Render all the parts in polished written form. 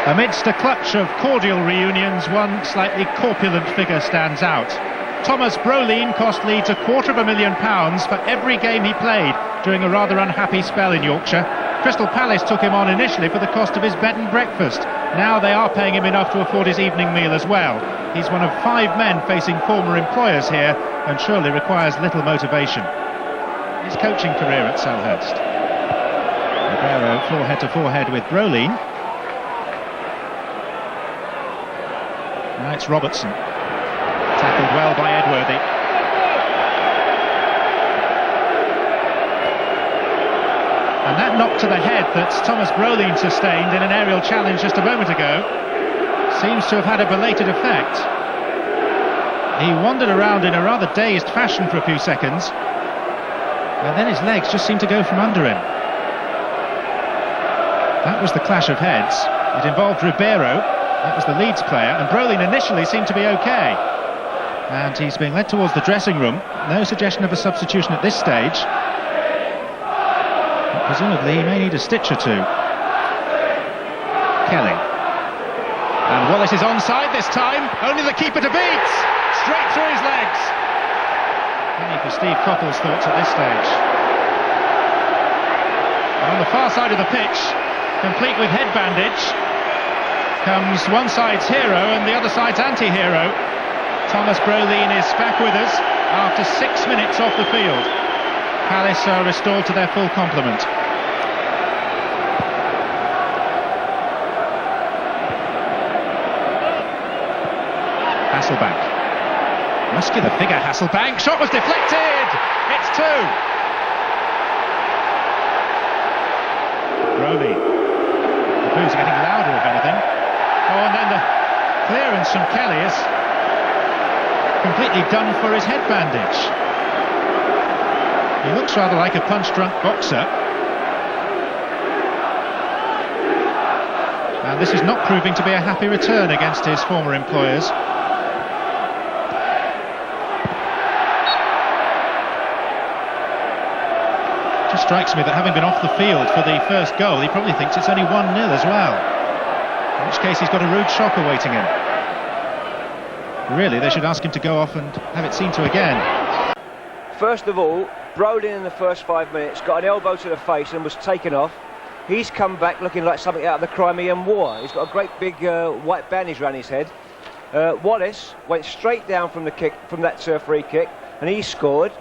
Amidst a clutch of cordial reunions, one slightly corpulent figure stands out. Tomas Brolin cost Leeds £250,000 for every game he played during a rather unhappy spell in Yorkshire. Crystal Palace took him on initially for the cost of his bed and breakfast. Now they are paying him enough to afford his evening meal as well. He's one of 5 men facing former employers here and surely requires little motivation. His coaching career at Selhurst. Ribeiro forehead to forehead with Brolin. Now it's Robertson. Tackled well by Edworthy. And that knock to the head that Tomas Brolin sustained in an aerial challenge just a moment ago seems to have had a belated effect. He wandered around in a rather dazed fashion for a few seconds, and then his legs just seemed to go from under him. That was the clash of heads. It involved Ribeiro, that was the Leeds player, and Brolin initially seemed to be okay. And he's being led towards the dressing room. No suggestion of a substitution at this stage. But presumably he may need a stitch or two. Kelly. And Wallace is onside this time. Only the keeper to beat. Straight through his legs. Only for Steve Coppell's thoughts at this stage. And on the far side of the pitch, complete with head bandage, comes one side's hero and the other side's anti-hero. Tomas Brolin is back with us after 6 minutes off the field. Palace are restored to their full complement. Hasselbank. Muscular figure, Hasselbank. Shot was deflected. It's 2. Brolin. The boos are getting louder, if anything. Oh, and then the clearance from Kelly is completely done for his head bandage. He looks rather like a punch-drunk boxer. And this is not proving to be a happy return against his former employers. It just strikes me that having been off the field for the first goal, he probably thinks it's only 1-0 as well. In which case he's got a rude shock awaiting him. Really, they should ask him to go off and have it seen to again. First of all, Brolin in the first 5 minutes got an elbow to the face and was taken off. He's come back looking like something out of the Crimean War. He's got a great big white bandage around his head. Wallace went straight down from the kick, from that free kick, and he scored.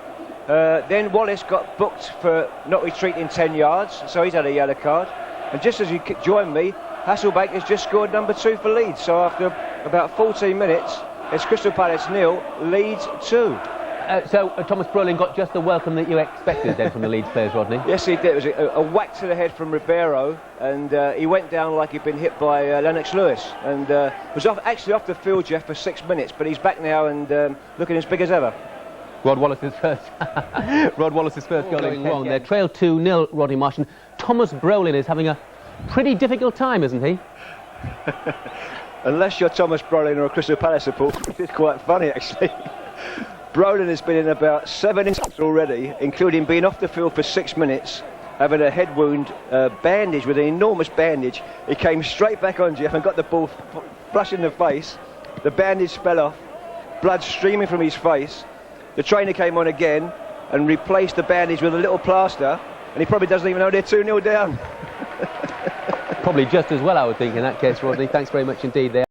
Then Wallace got booked for not retreating 10 yards, so he's had a yellow card. And just as he joined me, Hasselbank has just scored number 2 for Leeds. So after about 14 minutes, it's Crystal Palace 0, Leeds 2. So Tomas Brolin got just the welcome that you expected then from the Leeds players, Rodney? Yes, he did. It was a whack to the head from Ribeiro, and he went down like he'd been hit by Lennox Lewis, and was actually off the field, Jeff, for 6 minutes, but he's back now and looking as big as ever. Rod Wallace's first goal going wrong there. Trail 2-0, Rodney Marsh. Tomas Brolin is having a pretty difficult time, isn't he? Unless you're Tomas Brolin or a Crystal Palace supporter, it's quite funny actually. Brolin has been in about 7 incidents already, including being off the field for 6 minutes, having a head wound, bandage with an enormous bandage. He came straight back on, Jeff, and got the ball flush in the face. The bandage fell off, blood streaming from his face. The trainer came on again and replaced the bandage with a little plaster, and he probably doesn't even know they're 2-0 down. Probably just as well, I would think, in that case, Rodney. Thanks very much indeed there.